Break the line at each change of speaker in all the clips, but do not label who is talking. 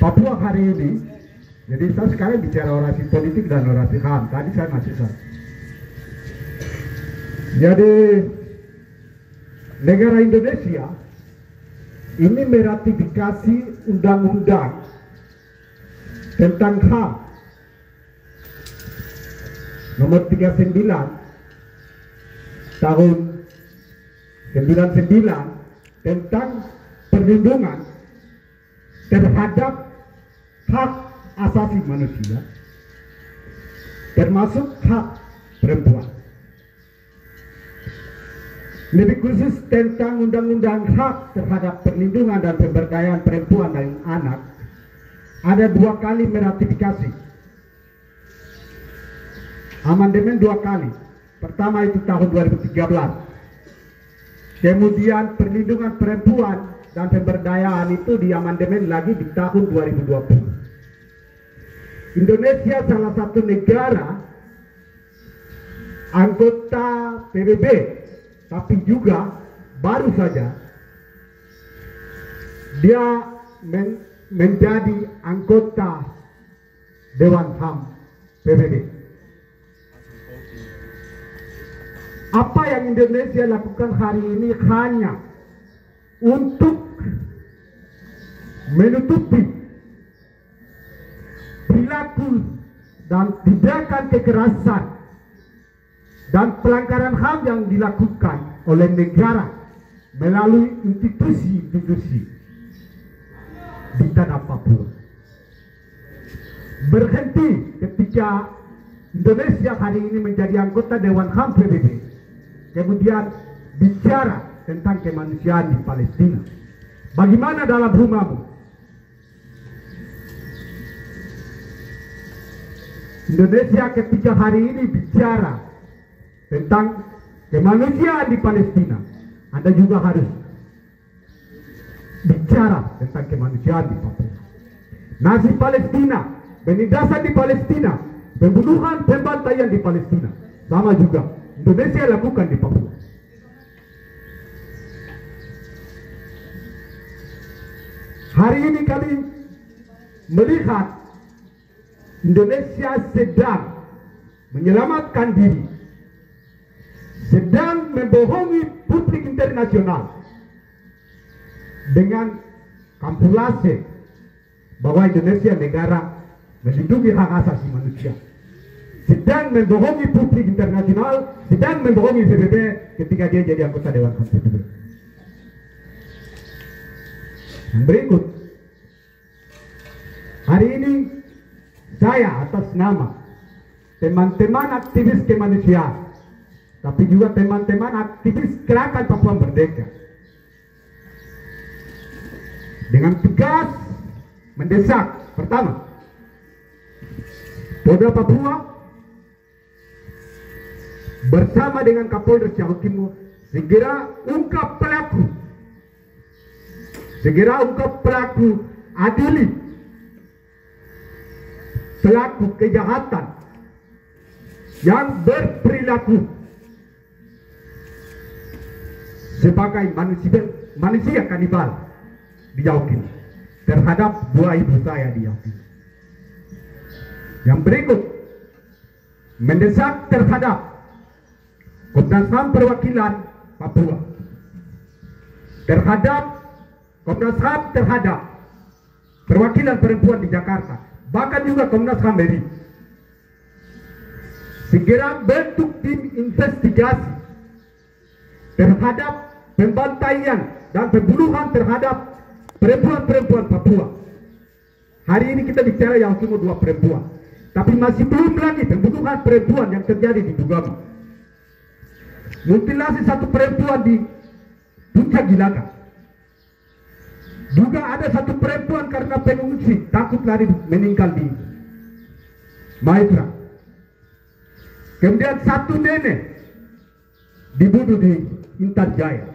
Papua hari ini, jadi saya sekarang bicara orasi politik dan orasi HAM. Tadi saya masih sah. Jadi negara Indonesia ini meratifikasi undang-undang tentang HAM nomor 39 tahun 99 tentang perlindungan terhadap hak asasi manusia termasuk hak perempuan. Lebih khusus tentang undang-undang hak terhadap perlindungan dan pemberdayaan perempuan dan anak ada 2 kali meratifikasi. Amandemen 2 kali. Pertama itu tahun 2013. Kemudian perlindungan perempuan dan pemberdayaan itu diamandemen lagi di tahun 2020. Indonesia salah satu negara anggota PBB, tapi juga baru saja dia menjadi anggota Dewan HAM PBB. Apa yang Indonesia lakukan hari ini hanya untuk menutupi perilaku dan tindakan kekerasan dan pelanggaran HAM yang dilakukan oleh negara melalui institusi-institusi di tanah Papua. Berhenti ketika Indonesia hari ini menjadi anggota Dewan HAM PBB, kemudian bicara tentang kemanusiaan di Palestina. Bagaimana dalam rumahmu? Indonesia ketika hari ini bicara tentang kemanusiaan di Palestina, Anda juga harus bicara tentang kemanusiaan di Papua. Nazi Palestina, penindasan di Palestina, pembunuhan, pembantaian di Palestina, sama juga Indonesia lakukan di Papua. Hari ini kami melihat Indonesia sedang menyelamatkan diri, sedang membohongi publik internasional dengan kamuflase bahwa Indonesia negara melindungi hak asasi manusia, sedang membohongi publik internasional, sedang membohongi PBB ketika dia jadi anggota Dewan HAM PBB. Yang berikut, hari ini saya atas nama teman-teman aktivis kemanusiaan, tapi juga teman-teman aktivis Gerakan Papua Merdeka, dengan tegas mendesak, pertama, Polda Papua bersama dengan Kapolres Jawa Timur segera ungkap pelaku, adili pelaku kejahatan yang berperilaku sebagai manusia kanibal di Jawa Timur terhadap 2 ibu saya di Jawa Timur. Yang berikut, mendesak terhadap Komnas HAM perwakilan Papua, terhadap Komnas HAM terhadap perwakilan perempuan di Jakarta, bahkan juga Komnas HAM RI, segera bentuk tim investigasi terhadap pembantaian dan pembunuhan terhadap perempuan-perempuan Papua. Hari ini kita bicara yang cuma 2 perempuan, tapi masih belum lagi pembunuhan perempuan yang terjadi di Dugama, mutilasi 1 perempuan di Puncak Gilaga, juga ada 1 perempuan karena pengungsi takut lari meninggal di Maitra. Kemudian 1 nenek dibunuh di Intan Jaya.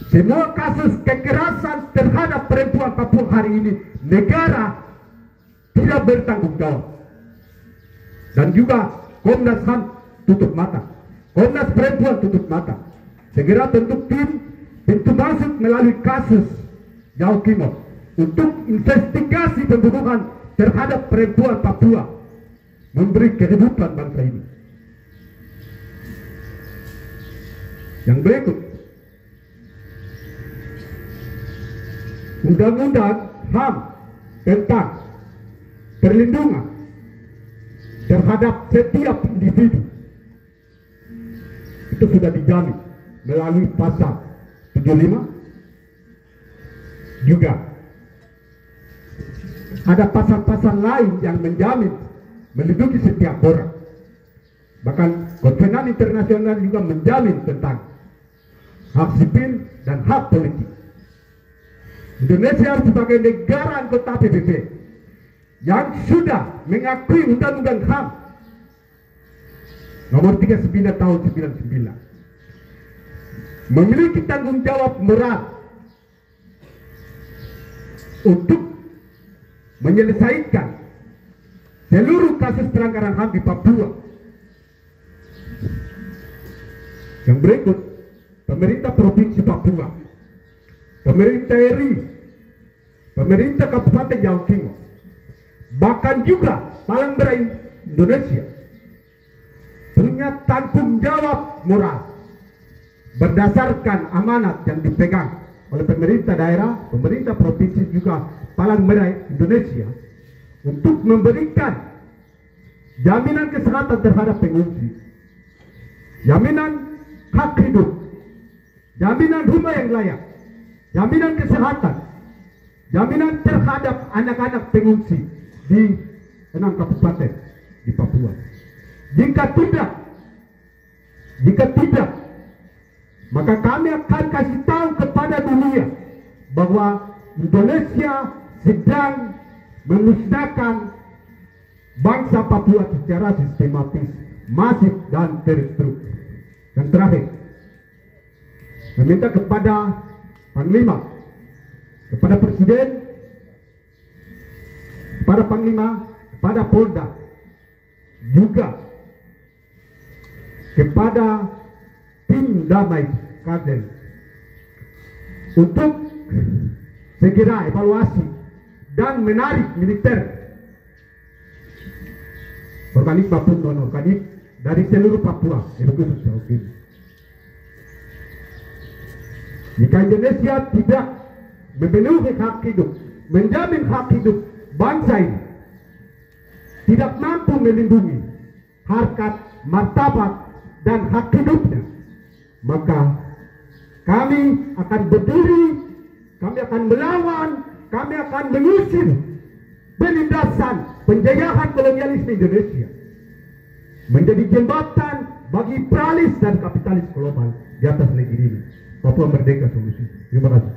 Semua kasus kekerasan terhadap perempuan Papua hari ini negara tidak bertanggung jawab. Dan juga Komnas HAM tutup mata, Komnas Perempuan tutup mata. Segera bentuk tim pintu masuk melalui kasus Jawa Timur, untuk investigasi pembunuhan terhadap perempuan Papua, memberi kehidupan bangsa ini. Yang berikut, Undang-Undang HAM tentang perlindungan terhadap setiap individu itu sudah dijamin melalui pasal 75. Juga ada pasal-pasal lain yang menjamin melindungi setiap orang. Bahkan konvensi internasional juga menjamin tentang hak sipil dan hak politik. Indonesia sebagai negara anggota PBB yang sudah mengakui Undang-Undang HAM nomor 39 tahun 99 memiliki tanggung jawab moral untuk menyelesaikan seluruh kasus pelanggaran HAM di Papua. Yang berikut, pemerintah Provinsi Papua, pemerintah RI, pemerintah Kabupaten Jawa Timur, bahkan juga Palang Merah Indonesia punya tanggung jawab moral berdasarkan amanat yang dipegang oleh pemerintah daerah, pemerintah provinsi juga Palang Merah Indonesia untuk memberikan jaminan kesehatan terhadap pengungsi, jaminan hak hidup, jaminan rumah yang layak, jaminan kesehatan, jaminan terhadap anak-anak pengungsi di 6 kabupaten di Papua. Jika tidak, maka kami akan kasih tahu kepada dunia bahwa Indonesia sedang memusnahkan bangsa Papua secara sistematis, masif dan terstruktur. Yang terakhir, meminta kepada Panglima, kepada Presiden, kepada Panglima, kepada Polda, juga kepada tim damai Kaden untuk segera evaluasi dan menarik militer organik maupun non-organik dari seluruh Papua, khusus Jawa Timur. Jika Indonesia tidak memenuhi hak hidup, menjamin hak hidup bangsa ini, tidak mampu melindungi harkat, martabat, dan hak hidupnya, maka kami akan berdiri, kami akan melawan, kami akan mengusir penindasan penjajahan kolonialisme Indonesia menjadi jembatan bagi pluralis dan kapitalis global di atas negeri ini. Papua merdeka solusi. Terima kasih.